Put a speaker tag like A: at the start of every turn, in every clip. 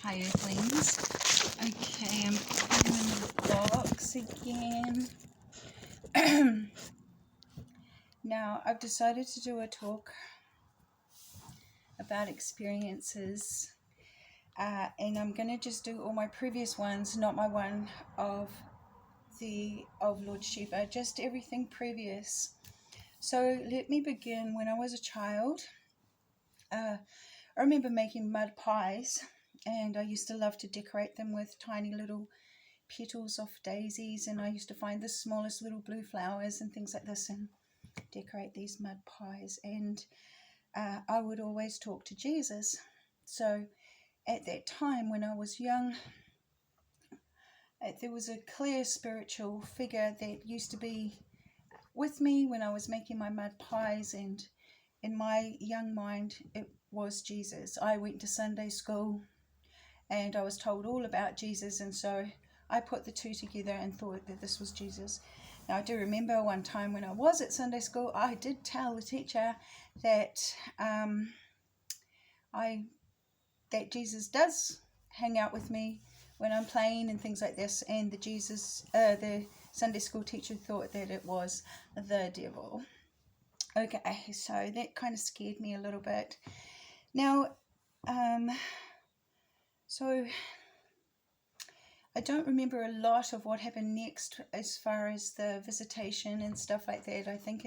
A: Hi Earthlings. Okay, I'm putting them in the box again. Now, I've decided to do a talk about experiences, and I'm going to just do all my previous ones, not my one of Lord Shiva, just everything previous. So let me begin. When I was a child, I remember making mud pies, and I used to love to decorate them with tiny little petals of daisies, and I used to find the smallest little blue flowers and things like this and decorate these mud pies. And I would always talk to Jesus. So at that time when I was young, there was a clear spiritual figure that used to be with me when I was making my mud pies, and in my young mind it was Jesus. I went to Sunday school and I was told all about Jesus, and so I put the two together and thought that this was Jesus. Now, I do remember one time when I was at Sunday school, I did tell the teacher that that Jesus does hang out with me when I'm playing and things like this, and the Sunday school teacher thought that it was the devil. Okay, so that kind of scared me a little bit. Now, so I don't remember a lot of what happened next as far as the visitation and stuff like that. I think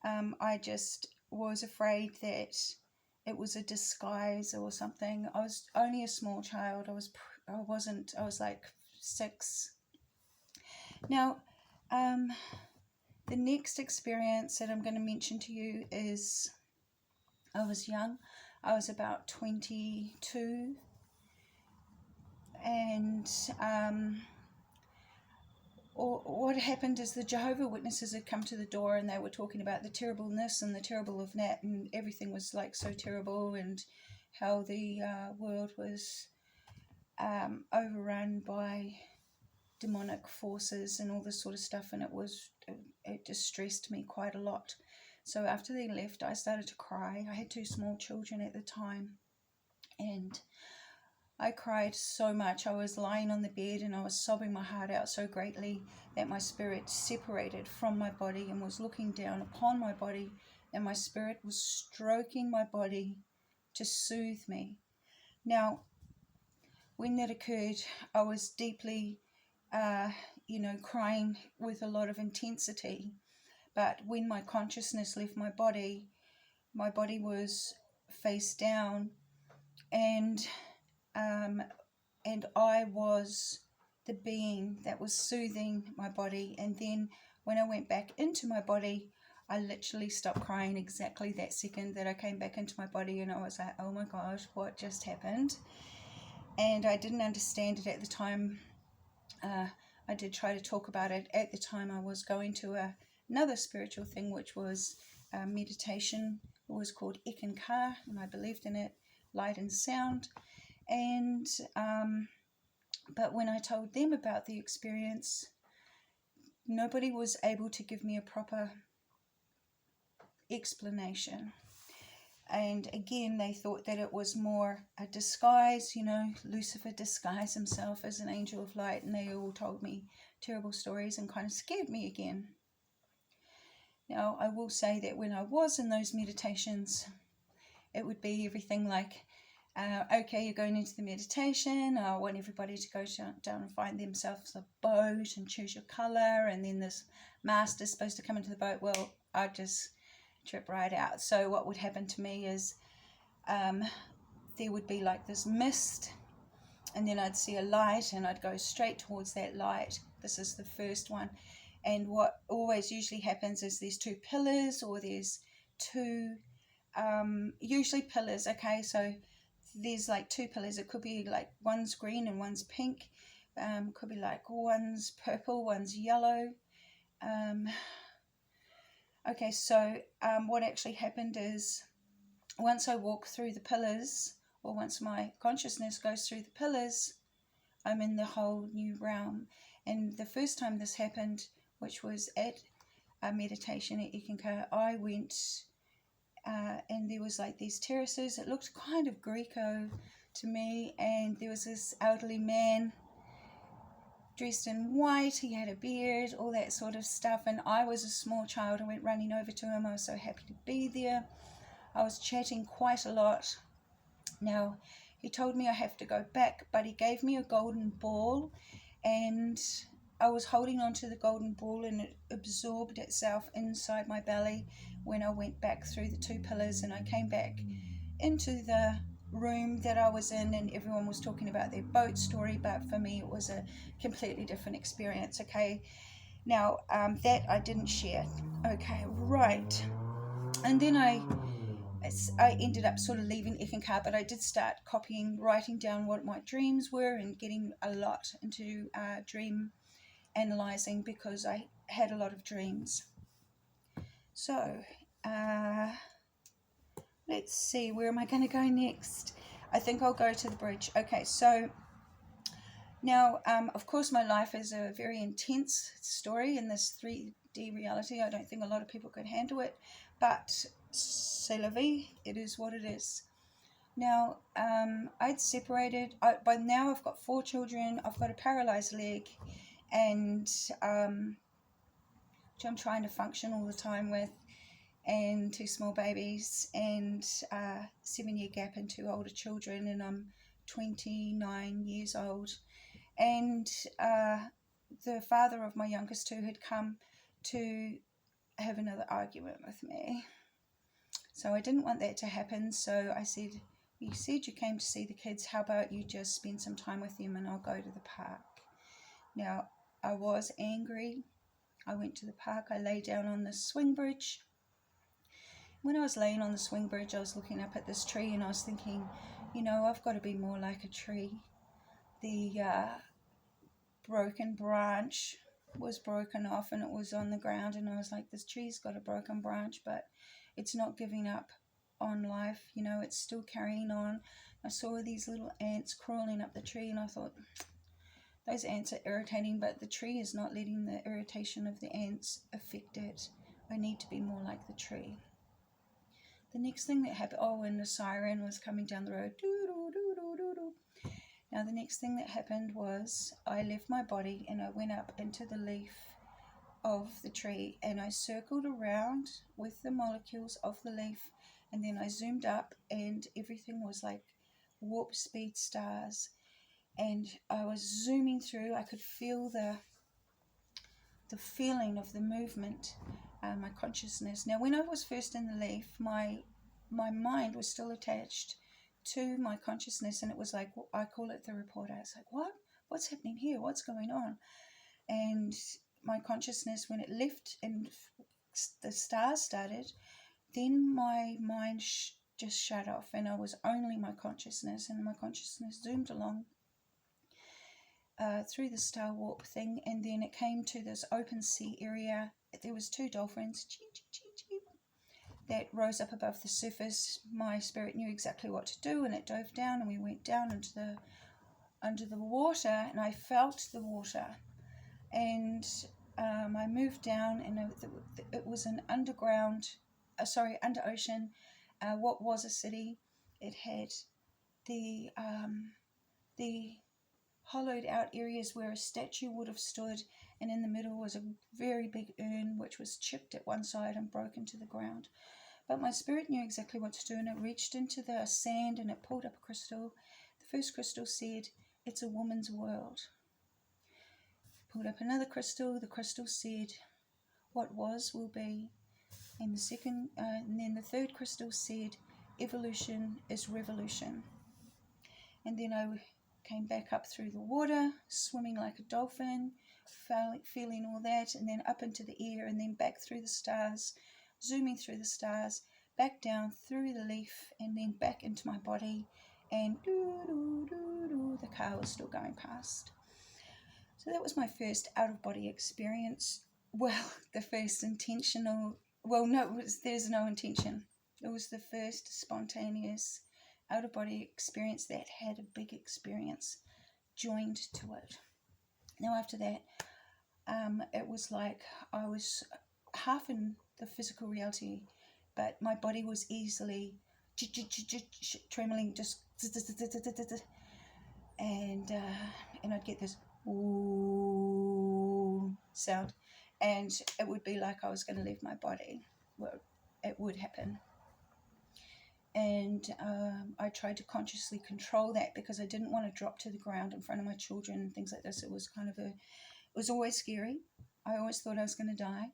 A: I just was afraid that it was a disguise or something. I was only a small child. I was like 6. Now, the next experience that I'm going to mention to you is I was young. I was about 22, and what happened is the Jehovah's Witnesses had come to the door, and they were talking about the terribleness and the terrible of that, and everything was like so terrible, and how the world was overrun by demonic forces and all this sort of stuff, and it distressed me quite a lot. So after they left, I started to cry. I had 2 small children at the time, and I cried so much. I was lying on the bed and I was sobbing my heart out so greatly that my spirit separated from my body and was looking down upon my body, and my spirit was stroking my body to soothe me. Now, when that occurred, I was deeply, crying with a lot of intensity. But when my consciousness left my body was face down, and I was the being that was soothing my body. And then when I went back into my body, I literally stopped crying exactly that second that I came back into my body, and I was like, oh my gosh, what just happened? And I didn't understand it at the time. I did try to talk about it. At the time, I was going to another spiritual thing, which was meditation. It was called Eckankar, and I believed in it, light and sound. And but when I told them about the experience, nobody was able to give me a proper explanation. And again, they thought that it was more a disguise, Lucifer disguised himself as an angel of light, and they all told me terrible stories and kind of scared me again. Now, I will say that when I was in those meditations, it would be everything like, okay, you're going into the meditation, I want everybody to go down and find themselves a boat and choose your colour, and then this master's supposed to come into the boat. Well, I just trip right out. So what would happen to me is there would be like this mist, and then I'd see a light and I'd go straight towards that light. This is the first one. And what always usually happens is there's 2 pillars, or there's 2 usually pillars. Okay, so there's like 2 pillars. It could be like one's green and one's pink. Could be like one's purple, one's yellow. Okay, so what actually happened is, once I walk through the pillars, or once my consciousness goes through the pillars, I'm in the whole new realm. And the first time this happened, which was at a meditation at Eckankar, I went and there was like these terraces. It looked kind of Greco to me, and there was this elderly man dressed in white. He had a beard, all that sort of stuff, and I was a small child. I went running over to him. I was so happy to be there. I was chatting quite a lot. Now, he told me I have to go back, but he gave me a golden ball, and I was holding on to the golden ball, and it absorbed itself inside my belly when I went back through the 2 pillars, and I came back into the room that I was in, and everyone was talking about their boat story, but for me it was a completely different experience. Okay, now that I didn't share. Okay, right. And then I ended up sort of leaving Ekankar, but I did start writing down what my dreams were, and getting a lot into dream analyzing, because I had a lot of dreams. So let's see, where am I going to go next? I think I'll go to the bridge. Okay, so now, of course, my life is a very intense story in this 3D reality. I don't think a lot of people could handle it, but c'est la vie, it is what it is. Now, I'd separated. By now, I've got 4 children. I've got a paralyzed leg, and which I'm trying to function all the time with, and 2 small babies, and 7-year gap in 2 older children, and I'm 29 years old. And the father of my youngest 2 had come to have another argument with me. So I didn't want that to happen. So I said, you said you came to see the kids. How about you just spend some time with them, and I'll go to the park. Now, I was angry. I went to the park. I lay down on the swing bridge. When I was laying on the swing bridge, I was looking up at this tree, and I was thinking, you know, I've got to be more like a tree. The broken branch was broken off, and it was on the ground, and I was like, this tree's got a broken branch, but it's not giving up on life, you know, it's still carrying on. I saw these little ants crawling up the tree, and I thought, those ants are irritating, but the tree is not letting the irritation of the ants affect it. I need to be more like the tree. The next thing that happened, and the siren was coming down the road. Now, the next thing that happened was I left my body, and I went up into the leaf of the tree, and I circled around with the molecules of the leaf, and then I zoomed up, and everything was like warp speed stars, and I was zooming through. I could feel the feeling of the movement, my consciousness. Now, when I was first in the leaf, my mind was still attached to my consciousness, and it was like, I call it the reporter. It's like, what's happening here? What's going on? And my consciousness, when it left and the stars started, then my mind just shut off, and I was only my consciousness, and my consciousness zoomed along through the star warp thing, and then it came to this open sea area. There was 2 dolphins that rose up above the surface. My spirit knew exactly what to do, and it dove down, and we went down into under the water, and I felt the water, and I moved down, and it was an under ocean, what was a city. It had the hollowed out areas where a statue would have stood, and in the middle was a very big urn which was chipped at one side and broken to the ground. But my spirit knew exactly what to do, and it reached into the sand, and it pulled up a crystal. The first crystal said, it's a woman's world. Pulled up another crystal. The crystal said, what was will be. And then the third crystal said, evolution is revolution. And then I came back up through the water, swimming like a dolphin, feeling all that, and then up into the air, and then back through the stars, zooming through the stars, back down through the leaf, and then back into my body, and the car was still going past. So that was my first out-of-body experience. Well, the first intentional, there's no intention. It was the first spontaneous out-of-body experience that had a big experience joined to it. Now after that, it was like I was half in the physical reality, but my body was easily trembling, just and I'd get this ooh sound, and it would be like I was going to leave my body. Well, it would happen. And I tried to consciously control that because I didn't want to drop to the ground in front of my children and things like this. It was it was always scary. I always thought I was going to die.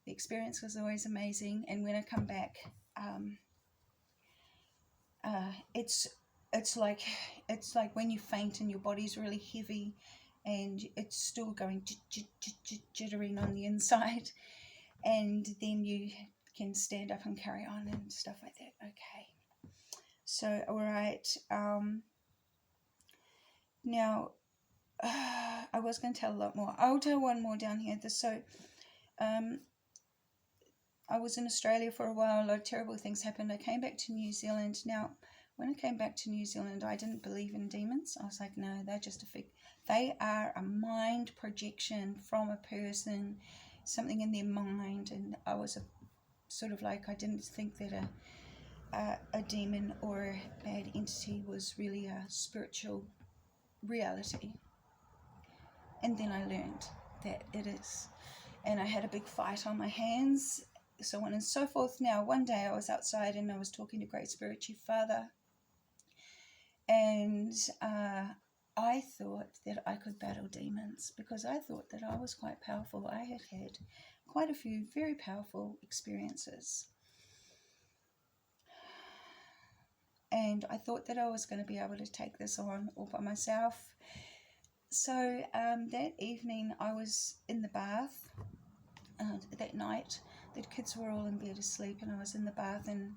A: The experience was always amazing, and when I come back, it's like when you faint and your body's really heavy, and it's still going jittering on the inside, and then you can stand up and carry on and stuff like that. Okay. So, all right. Now, I was going to tell a lot more. I'll tell one more down here. I was in Australia for a while. A lot of terrible things happened. I came back to New Zealand. Now, when I came back to New Zealand, I didn't believe in demons. I was like, no, they're just they are a mind projection from a person, something in their mind. And I was I didn't think that a demon or a bad entity was really a spiritual reality. And then I learned that it is. And I had a big fight on my hands, so on and so forth. Now, one day I was outside and I was talking to Great Spirit Chief Father, and I thought that I could battle demons because I thought that I was quite powerful. I had had quite a few very powerful experiences. And I thought that I was going to be able to take this on all by myself. So that evening I was in the bath. That night, the kids were all in bed asleep, and I was in the bath, and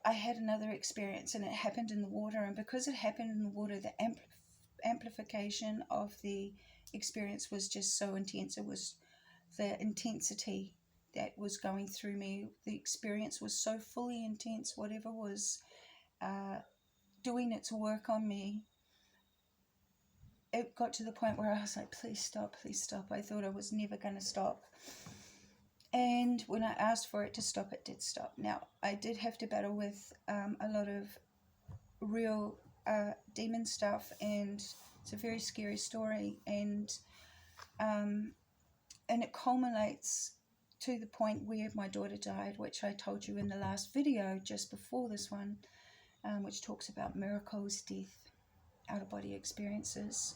A: I had another experience, and it happened in the water. And because it happened in the water, the amplification of the experience was just so intense. It was the intensity that was going through me. The experience was so fully intense. Whatever was doing its work on me, it got to the point where I was like, please stop, please stop. I thought I was never going to stop. And when I asked for it to stop, it did stop. Now, I did have to battle with a lot of real demon stuff, and it's a very scary story. And it culminates to the point where my daughter died, which I told you in the last video just before this one, which talks about miracles, death, out-of-body experiences,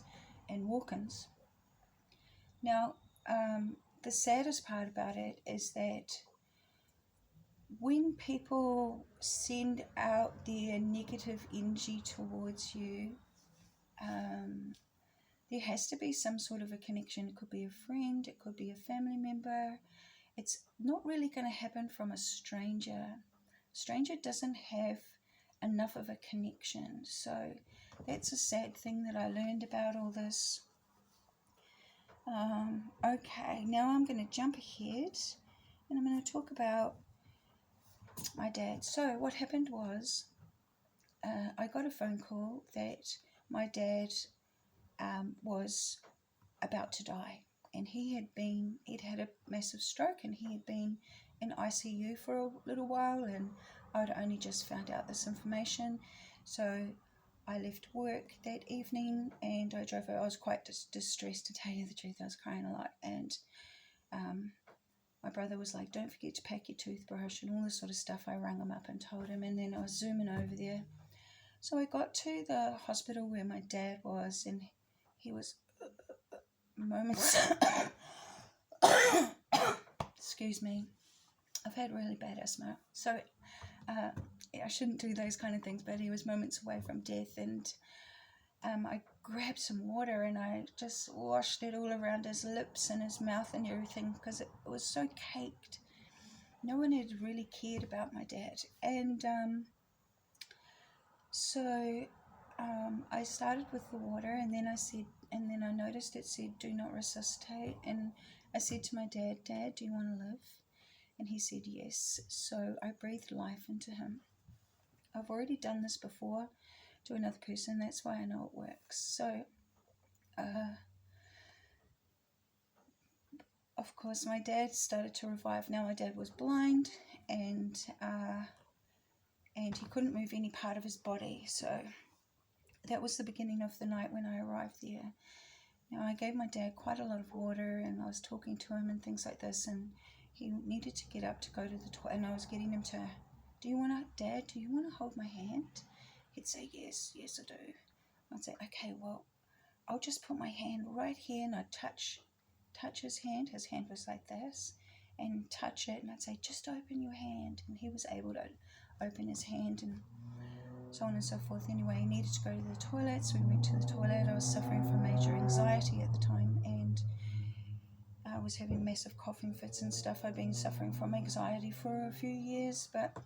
A: and walk-ins. Now, the saddest part about it is that when people send out their negative energy towards you, there has to be some sort of a connection. It could be a friend, it could be a family member. It's not really going to happen from a stranger. Stranger doesn't have enough of a connection. So that's a sad thing that I learned about all this. Okay, now I'm going to jump ahead, and I'm going to talk about my dad. So what happened was I got a phone call that my dad was about to die, and he'd had a massive stroke, and he had been in ICU for a little while, and I'd only just found out this information. So I left work that evening and I drove over. I was quite distressed, to tell you the truth. I was crying a lot, and my brother was like, don't forget to pack your toothbrush and all this sort of stuff. I rang him up and told him, and then I was zooming over there. So I got to the hospital where my dad was, and he was moments excuse me, I've had really bad asthma, so I shouldn't do those kind of things, but he was moments away from death. And I grabbed some water and I just washed it all around his lips and his mouth and everything, because it was so caked. No one had really cared about my dad. And so I started with the water, and then I noticed it said, do not resuscitate. And I said to my dad, Dad, do you want to live? And he said yes. So I breathed life into him. I've already done this before to another person, that's why I know it works. So of course my dad started to revive. Now my dad was blind, and and he couldn't move any part of his body. So that was the beginning of the night when I arrived there. Now, I gave my dad quite a lot of water, and I was talking to him and things like this, and he needed to get up to go to the toilet, and I was getting him to, Dad, do you want to hold my hand? He'd say, yes, I do. I'd say, okay, well, I'll just put my hand right here, and I'd touch his hand. His hand was like this, and touch it, and I'd say, just open your hand, and he was able to open his hand, and so on and so forth. Anyway, he needed to go to the toilet, so we went to the toilet. I was suffering from major anxiety at the time, and I was having massive coughing fits and stuff. I'd been suffering from anxiety for a few years, but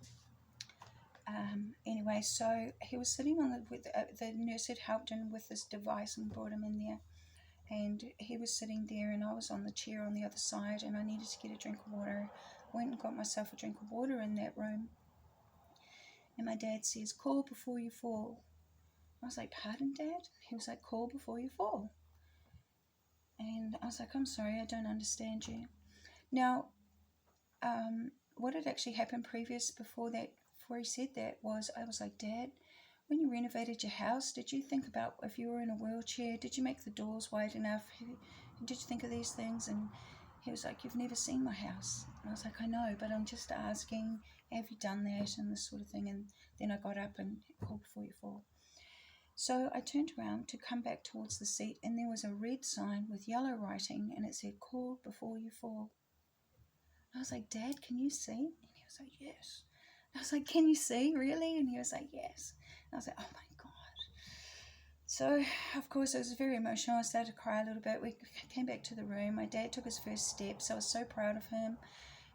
A: anyway, so he was sitting on the nurse had helped him with this device and brought him in there, and he was sitting there, and I was on the chair on the other side, and I needed to get a drink of water. I went and got myself a drink of water in that room, and my dad says, call before you fall. I was like, pardon, Dad? He was like, call before you fall. And I was like, I'm sorry, I don't understand you. Now, what had actually happened before he said that was, I was like, Dad, when you renovated your house, did you think about if you were in a wheelchair, did you make the doors wide enough? Did you think of these things? And he was like, you've never seen my house. And I was like, I know, but I'm just asking, have you done that and this sort of thing? And then I got up and called before you fall. So I turned around to come back towards the seat, and there was a red sign with yellow writing, and it said, call before you fall. I was like, Dad, can you see? And he was like, yes. I was like, can you see, really? And he was like, yes. And I was like, oh my God. So, of course, I was very emotional. I started to cry a little bit. We came back to the room. My dad took his first steps. I was so proud of him.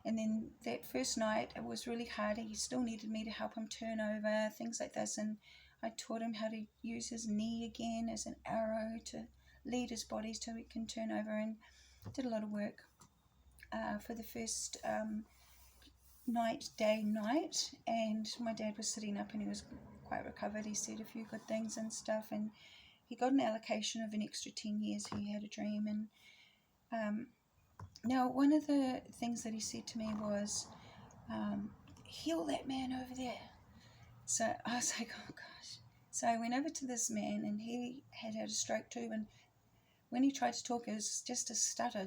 A: And then that first night, it was really hard. He still needed me to help him turn over, things like this. And I taught him how to use his knee again as an arrow to lead his body so he can turn over, and did a lot of work for the first night. And my dad was sitting up, and he was quite recovered. He said a few good things and stuff, and he got an allocation of an extra 10 years. He had a dream, and now one of the things that he said to me was, heal that man over there. So I was like, oh gosh. So I went over to this man, and he had a stroke too, and when he tried to talk, it was just a stutter,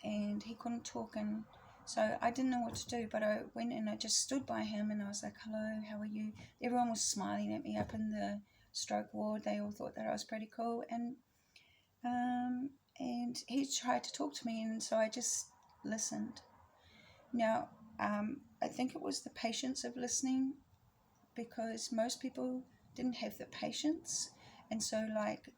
A: and he couldn't talk, and so I didn't know what to do, but I went and I just stood by him, and I was like, hello, how are you? Everyone was smiling at me up in the stroke ward. They all thought that I was pretty cool, and he tried to talk to me, and so I just listened. Now, I think it was the patience of listening, because most people didn't have the patience, and so like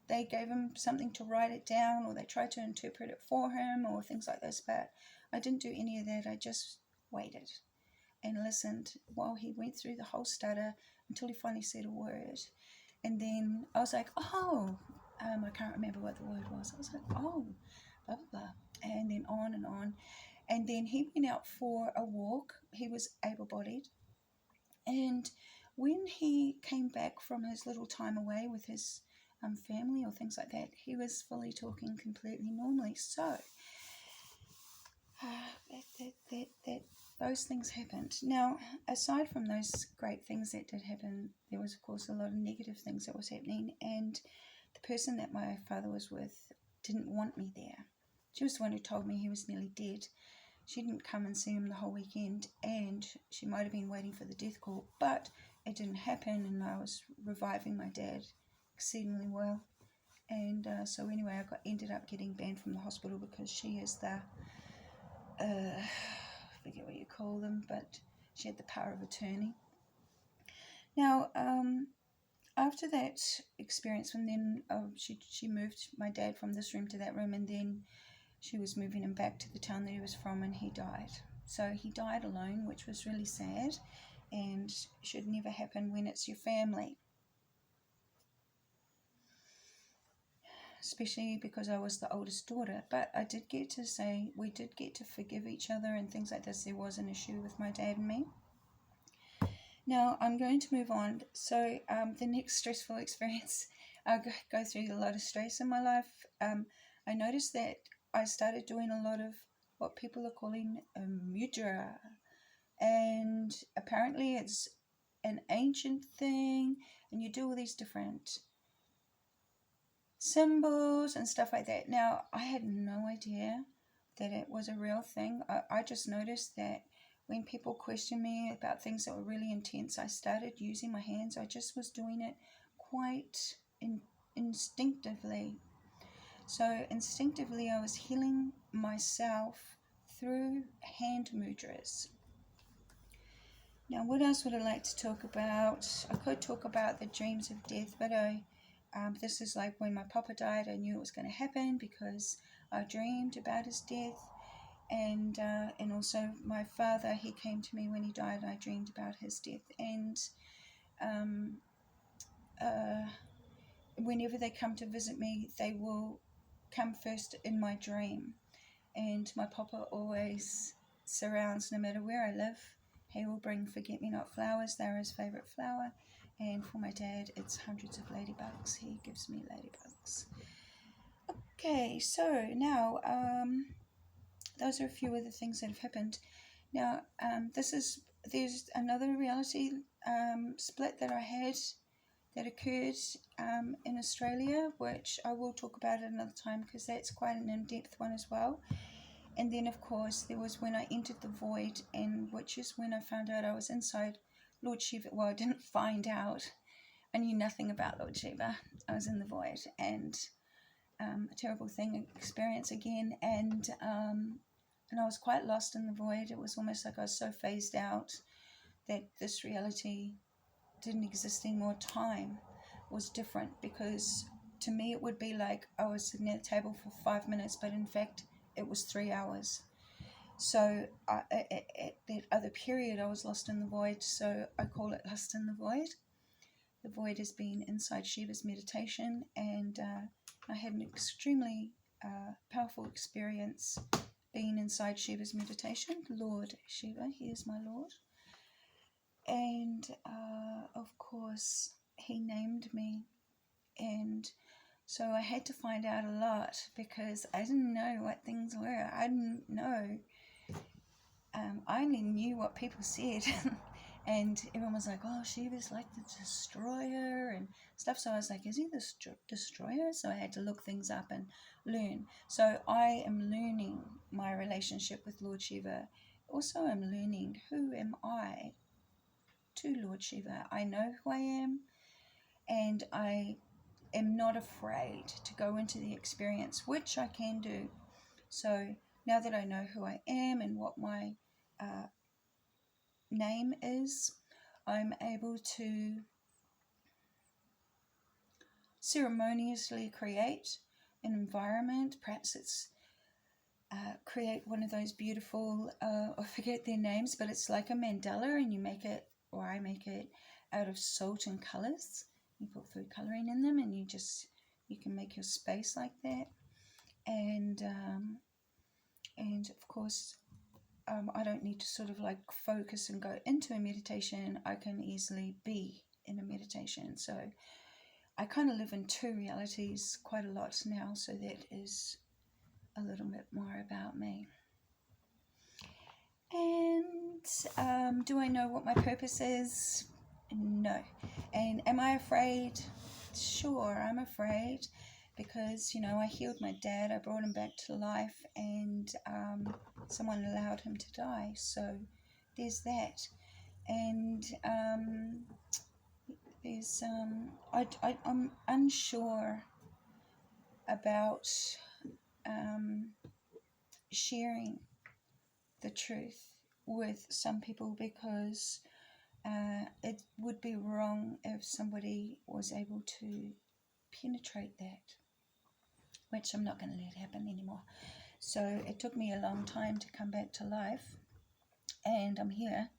A: they gave him something to write it down, or they tried to interpret it for him, or things like this, but I didn't do any of that. I just waited and listened while he went through the whole stutter until he finally said a word. And then I was like, oh, I can't remember what the word was. I was like, oh, blah, blah, blah. And then on and on. And then he went out for a walk. He was able-bodied. And when he came back from his little time away with his family or things like that, he was fully talking completely normally. So those things happened. Now, aside from those great things that did happen, there was, of course, a lot of negative things that was happening, and the person that my father was with didn't want me there. She was the one who told me he was nearly dead. She didn't come and see him the whole weekend, and she might have been waiting for the death call, but it didn't happen, and I was reviving my dad exceedingly well. And so anyway, I ended up getting banned from the hospital because she is the I forget what you call them, but she had the power of attorney. Now, after that experience, when then she moved my dad from this room to that room, and then she was moving him back to the town that he was from, and he died. So he died alone, which was really sad, and should never happen when it's your family. Especially because I was the oldest daughter. But I did get to say, we did get to forgive each other and things like this. There was an issue with my dad and me. Now, I'm going to move on. So the next stressful experience, I go through a lot of stress in my life. I noticed that I started doing a lot of what people are calling mudra. and apparently it's an ancient thing, and you do all these different symbols and stuff like that. Now, I had no idea that it was a real thing. I just noticed that when people question me about things that were really intense, I started using my hands. I just was doing it quite instinctively. So instinctively, I was healing myself through hand mudras. Now, what else would I like to talk about? I could talk about the dreams of death, but this is like when my papa died. I knew it was going to happen because I dreamed about his death, and also my father. He came to me when he died, and I dreamed about his death. And whenever they come to visit me, they will come first in my dream. And my papa always surrounds, no matter where I live. He will bring forget-me-not flowers. They're his favourite flower. And for my dad, it's hundreds of ladybugs. He gives me ladybugs. Okay, so now those are a few of the things that have happened. Now, there's another reality split that I had that occurred in Australia, which I will talk about at another time because that's quite an in-depth one as well. And then, of course, there was when I entered the void, and which is when I found out I was inside Lord Shiva. Well, I didn't find out. I knew nothing about Lord Shiva. I was in the void, and a terrible thing experience again. And I was quite lost in the void. It was almost like I was so phased out that this reality didn't exist anymore. Time was different because to me it would be like I was sitting at a table for 5 minutes, but in fact it was 3 hours. So at that other period I was lost in the void, so I call it Lost in the Void. The void has been inside Shiva's meditation, and I had an extremely powerful experience being inside Shiva's meditation. Lord Shiva, he is my Lord. And of course he named me, and so I had to find out a lot because I didn't know what things were. I didn't know. I only knew what people said. And everyone was like, oh, Shiva's like the destroyer and stuff. So I was like, is he the destroyer? So I had to look things up and learn. So I am learning my relationship with Lord Shiva. Also, I'm learning who am I to Lord Shiva. I know who I am, and I am not afraid to go into the experience, which I can do. So now that I know who I am and what my name is, I'm able to ceremoniously create an environment. Perhaps it's create one of those beautiful, I forget their names, but it's like a mandala, and you make it, or I make it, out of salt and colours. You put food colouring in them, and you can make your space like that. And of course, I don't need to sort of like focus and go into a meditation. I can easily be in a meditation. So I kind of live in two realities quite a lot now. So that is a little bit more about me. And do I know what my purpose is? No. And am I afraid? Sure, I'm afraid because, I healed my dad. I brought him back to life, and someone allowed him to die. So there's that. And I'm unsure about sharing the truth with some people because it would be wrong if somebody was able to penetrate that, which I'm not going to let happen anymore. So it took me a long time to come back to life, and I'm here.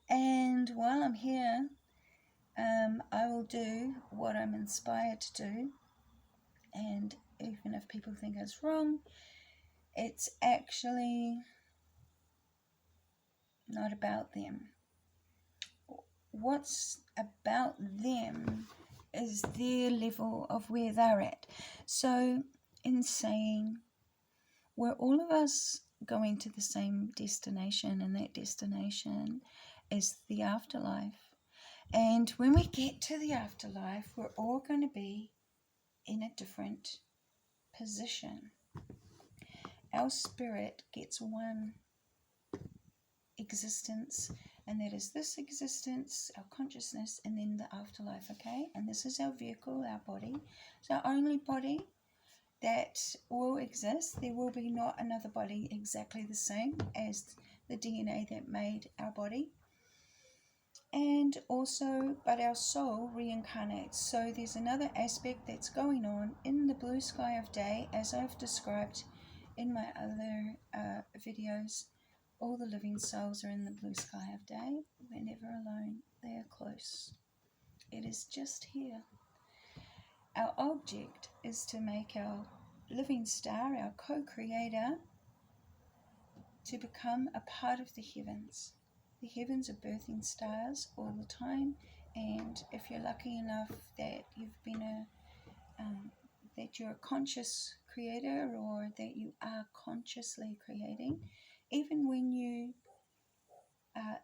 A: And while I'm here, I will do what I'm inspired to do. And even if people think it's wrong, it's actually not about them. What's about them is their level of where they're at. So in saying, we're all of us going to the same destination, and that destination is the afterlife. And when we get to the afterlife, we're all going to be in a different position. Our spirit gets one existence, and that is this existence, our consciousness, and then the afterlife, okay? And this is our vehicle, our body. It's our only body that will exist. There will be not another body exactly the same as the DNA that made our body. And also, but our soul reincarnates. So there's another aspect that's going on in the blue sky of day, as I've described in my other videos. All the living souls are in the blue sky of day. We're never alone. They are close. It is just here. Our object is to make our living star, our co-creator, to become a part of the heavens. The heavens are birthing stars all the time, and if you're lucky enough that you've been that you're a conscious creator, or that you are consciously creating, even when you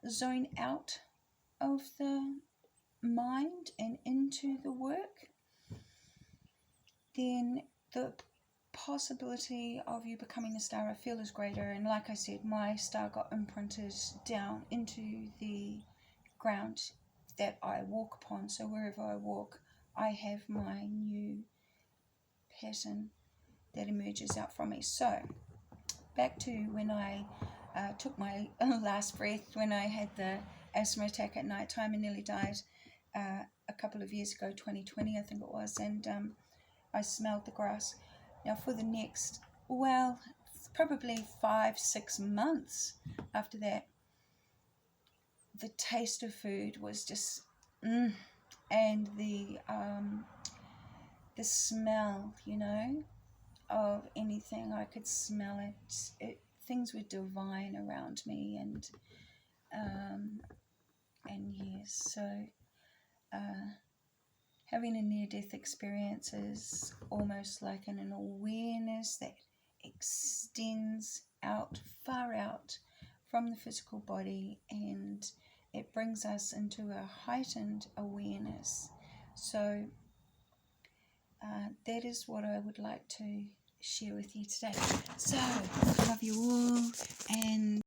A: zone out of the mind and into the work, then the possibility of you becoming a star, I feel, is greater. And like I said, my star got imprinted down into the ground that I walk upon. So wherever I walk, I have my new pattern that emerges out from me. So back to when I took my last breath, when I had the asthma attack at night time and nearly died a couple of years ago, 2020 I think it was, and I smelled the grass. Now for the next, well, probably 5-6 months after that, the taste of food was just and the smell, you know, of anything, I could smell it. Things were divine around me, and yes, so having a near-death experience is almost like an awareness that extends out, far out from the physical body, and it brings us into a heightened awareness. So that is what I would like to share with you today. So, love you all, and